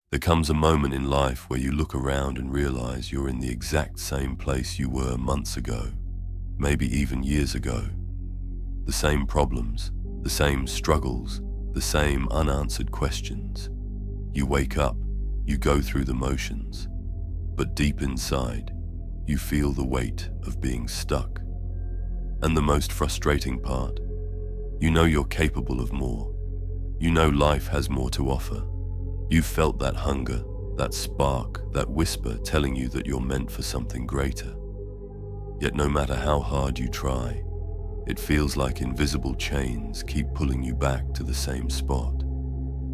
There comes a moment in life where you look around and realize you're in the exact same place you were months ago, maybe even years ago. The same problems, the same struggles, the same unanswered questions. You wake up, you go through the motions, but deep inside, you feel the weight of being stuck. And the most frustrating part, you know you're capable of more. You know life has more to offer. You've felt that hunger, that spark, that whisper telling you that you're meant for something greater. Yet no matter how hard you try, it feels like invisible chains keep pulling you back to the same spot.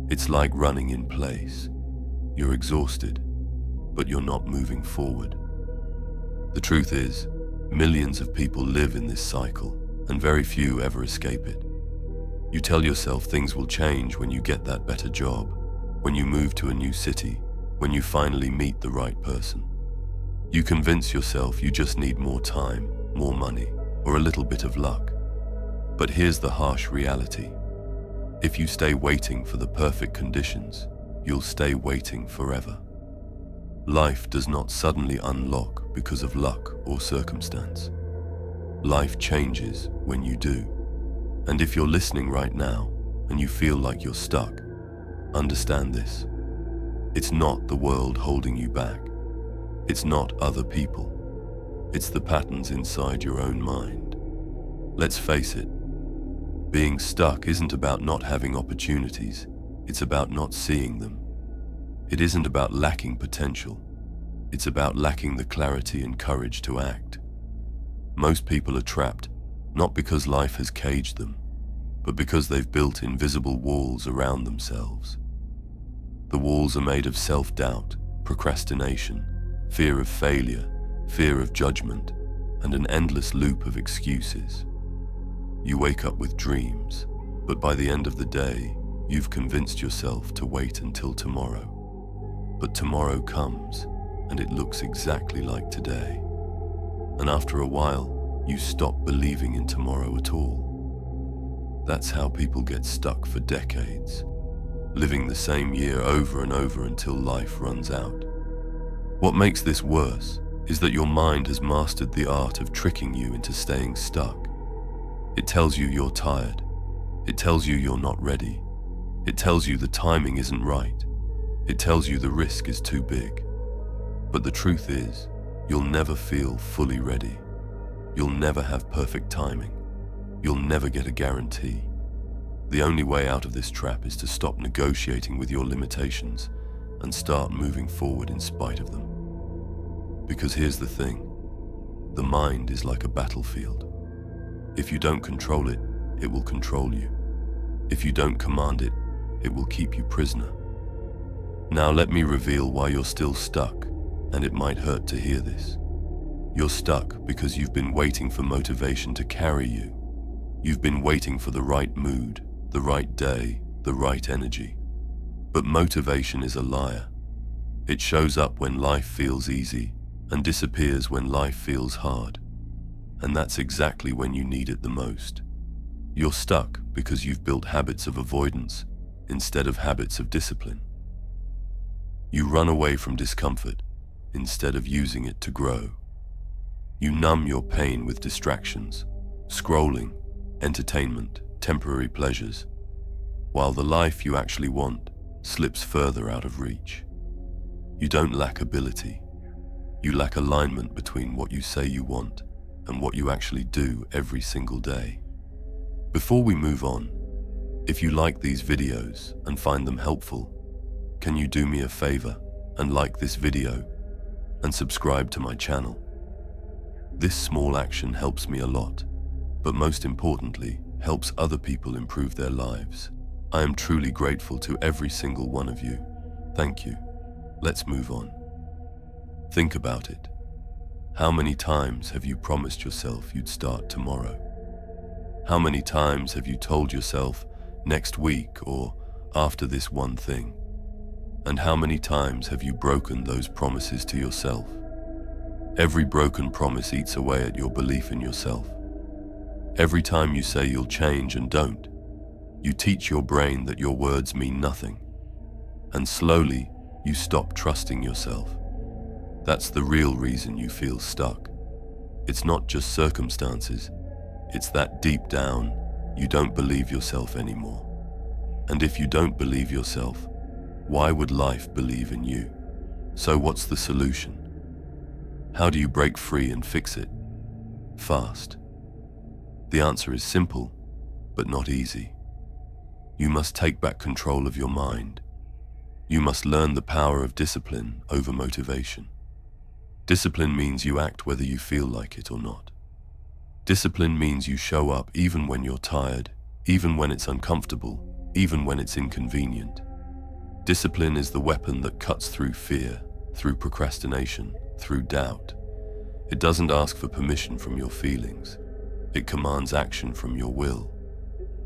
It's like running in place. You're exhausted, but you're not moving forward. The truth is, millions of people live in this cycle, and very few ever escape it. You tell yourself things will change when you get that better job, when you move to a new city, when you finally meet the right person. You convince yourself you just need more time, more money, or a little bit of luck. But here's the harsh reality. If you stay waiting for the perfect conditions, you'll stay waiting forever. Life does not suddenly unlock because of luck or circumstance. Life changes when you do. And if you're listening right now and you feel like you're stuck, understand this. It's not the world holding you back. It's not other people. It's the patterns inside your own mind. Let's face it, being stuck isn't about not having opportunities. It's about not seeing them. It isn't about lacking potential. It's about lacking the clarity and courage to act. Most people are trapped, not because life has caged them, but because they've built invisible walls around themselves. The walls are made of self-doubt, procrastination, fear of failure, fear of judgment, and an endless loop of excuses. You wake up with dreams, but by the end of the day, you've convinced yourself to wait until tomorrow. But tomorrow comes, and it looks exactly like today. And after a while, you stop believing in tomorrow at all. That's how people get stuck for decades, living the same year over and over until life runs out. What makes this worse is that your mind has mastered the art of tricking you into staying stuck. It tells you you're tired. It tells you you're not ready. It tells you the timing isn't right. It tells you the risk is too big. But the truth is, you'll never feel fully ready. You'll never have perfect timing. You'll never get a guarantee. The only way out of this trap is to stop negotiating with your limitations and start moving forward in spite of them. Because here's the thing, the mind is like a battlefield. If you don't control it, it will control you. If you don't command it, it will keep you prisoner. Now let me reveal why you're still stuck, and it might hurt to hear this. You're stuck because you've been waiting for motivation to carry you. You've been waiting for the right mood, the right day, the right energy. But motivation is a liar. It shows up when life feels easy and disappears when life feels hard. And that's exactly when you need it the most. You're stuck because you've built habits of avoidance instead of habits of discipline. You run away from discomfort instead of using it to grow. You numb your pain with distractions, scrolling, entertainment, temporary pleasures, while the life you actually want slips further out of reach. You don't lack ability. You lack alignment between what you say you want and what you actually do every single day. Before we move on, if you like these videos and find them helpful, can you do me a favor and like this video and subscribe to my channel? This small action helps me a lot, but most importantly, helps other people improve their lives. I am truly grateful to every single one of you. Thank you. Let's move on. Think about it. How many times have you promised yourself you'd start tomorrow? How many times have you told yourself next week or after this one thing? And how many times have you broken those promises to yourself? Every broken promise eats away at your belief in yourself. Every time you say you'll change and don't, you teach your brain that your words mean nothing. And slowly, You stop trusting yourself. That's the real reason you feel stuck. It's not just circumstances. It's that deep down, you don't believe yourself anymore. And if you don't believe yourself, why would life believe in you? So what's the solution? How do you break free and fix it? Fast. The answer is simple, but not easy. You must take back control of your mind. You must learn the power of discipline over motivation. Discipline means you act whether you feel like it or not. Discipline means you show up even when you're tired, even when it's uncomfortable, even when it's inconvenient. Discipline is the weapon that cuts through fear, through procrastination, through doubt. It doesn't ask for permission from your feelings. It commands action from your will.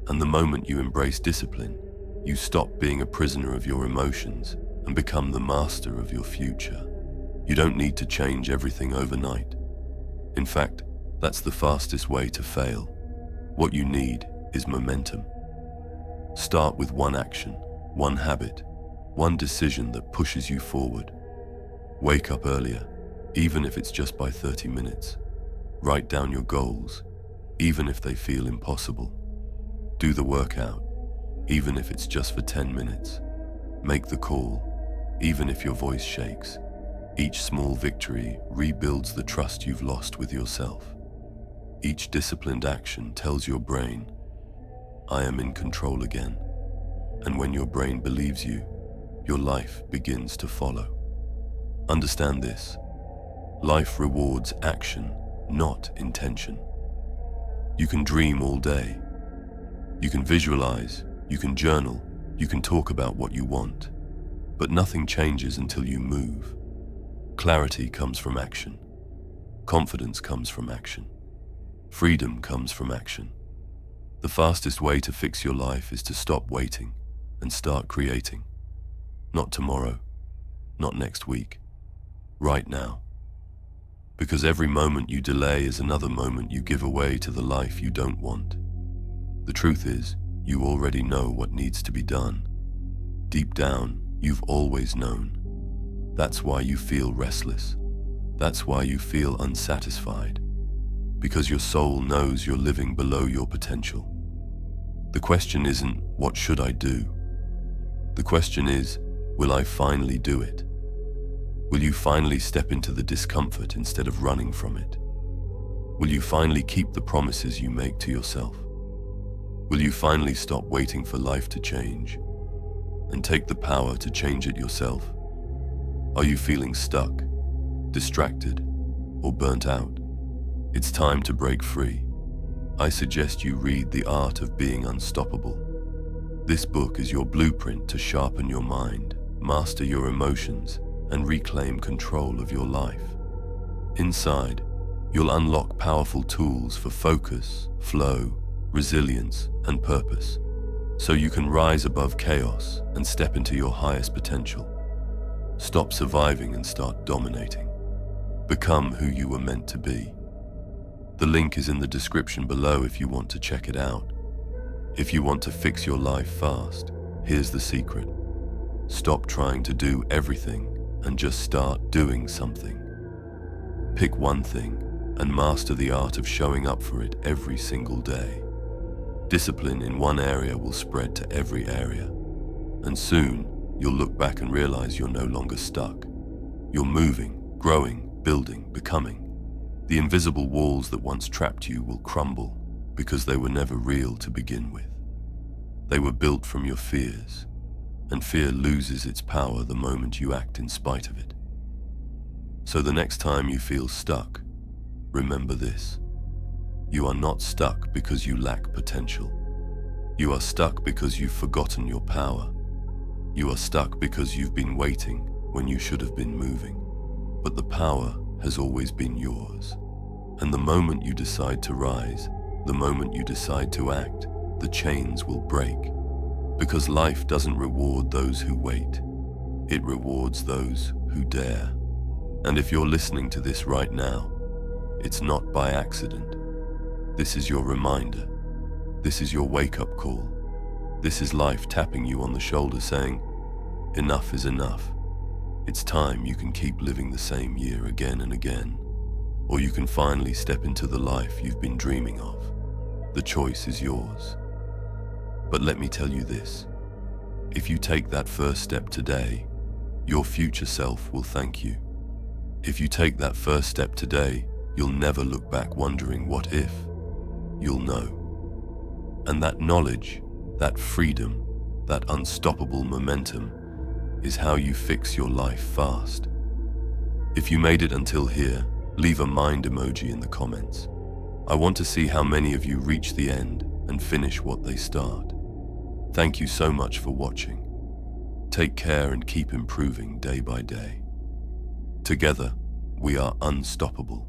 And the moment you embrace discipline, you stop being a prisoner of your emotions and become the master of your future. You don't need to change everything overnight. In fact, that's the fastest way to fail. What you need is momentum. Start with one action, one habit, one decision that pushes you forward. Wake up earlier, even if it's just by 30 minutes. Write down your goals, even if they feel impossible. Do the workout, even if it's just for 10 minutes. Make the call, even if your voice shakes. Each small victory rebuilds the trust you've lost with yourself. Each disciplined action tells your brain, I am in control again. And when your brain believes you, your life begins to follow. Understand this. Life rewards action, not intention. You can dream all day. You can visualize, you can journal, you can talk about what you want. But nothing changes until you move. Clarity comes from action. Confidence comes from action. Freedom comes from action. The fastest way to fix your life is to stop waiting and start creating. Not tomorrow, not next week, right now. Because every moment you delay is another moment you give away to the life you don't want. The truth is, you already know what needs to be done. Deep down, you've always known. That's why you feel restless. That's why you feel unsatisfied. Because your soul knows you're living below your potential. The question isn't, what should I do? The question is, will I finally do it? Will you finally step into the discomfort instead of running from it? Will you finally keep the promises you make to yourself? Will you finally stop waiting for life to change and take the power to change it yourself? Are you feeling stuck, distracted, or burnt out? It's time to break free. I suggest you read The Art of Being Unstoppable. This book is your blueprint to sharpen your mind, master your emotions, and reclaim control of your life. Inside, you'll unlock powerful tools for focus, flow, resilience, and purpose, so you can rise above chaos and step into your highest potential. Stop surviving and start dominating. Become who you were meant to be. The link is in the description below if you want to check it out. If you want to fix your life fast, here's the secret. Stop trying to do everything and just start doing something. Pick one thing and master the art of showing up for it every single day. Discipline in one area will spread to every area. And soon, you'll look back and realize you're no longer stuck. You're moving, growing, building, becoming. The invisible walls that once trapped you will crumble because they were never real to begin with. They were built from your fears, and fear loses its power the moment you act in spite of it. So the next time you feel stuck, remember this. You are not stuck because you lack potential. You are stuck because you've forgotten your power. You are stuck because you've been waiting when you should have been moving. But the power has always been yours. And the moment you decide to rise, the moment you decide to act, the chains will break. Because life doesn't reward those who wait. It rewards those who dare. And if you're listening to this right now, it's not by accident. This is your reminder. This is your wake-up call. This is life tapping you on the shoulder saying, enough is enough. It's time you can keep living the same year again and again, or you can finally step into the life you've been dreaming of. The choice is yours. But let me tell you this, if you take that first step today, your future self will thank you. If you take that first step today, you'll never look back wondering what if. You'll know. And that knowledge, that freedom, that unstoppable momentum is how you fix your life fast. If you made it until here, leave a mind emoji in the comments. I want to see how many of you reach the end and finish what they start. Thank you so much for watching. Take care and keep improving day by day. Together, we are unstoppable.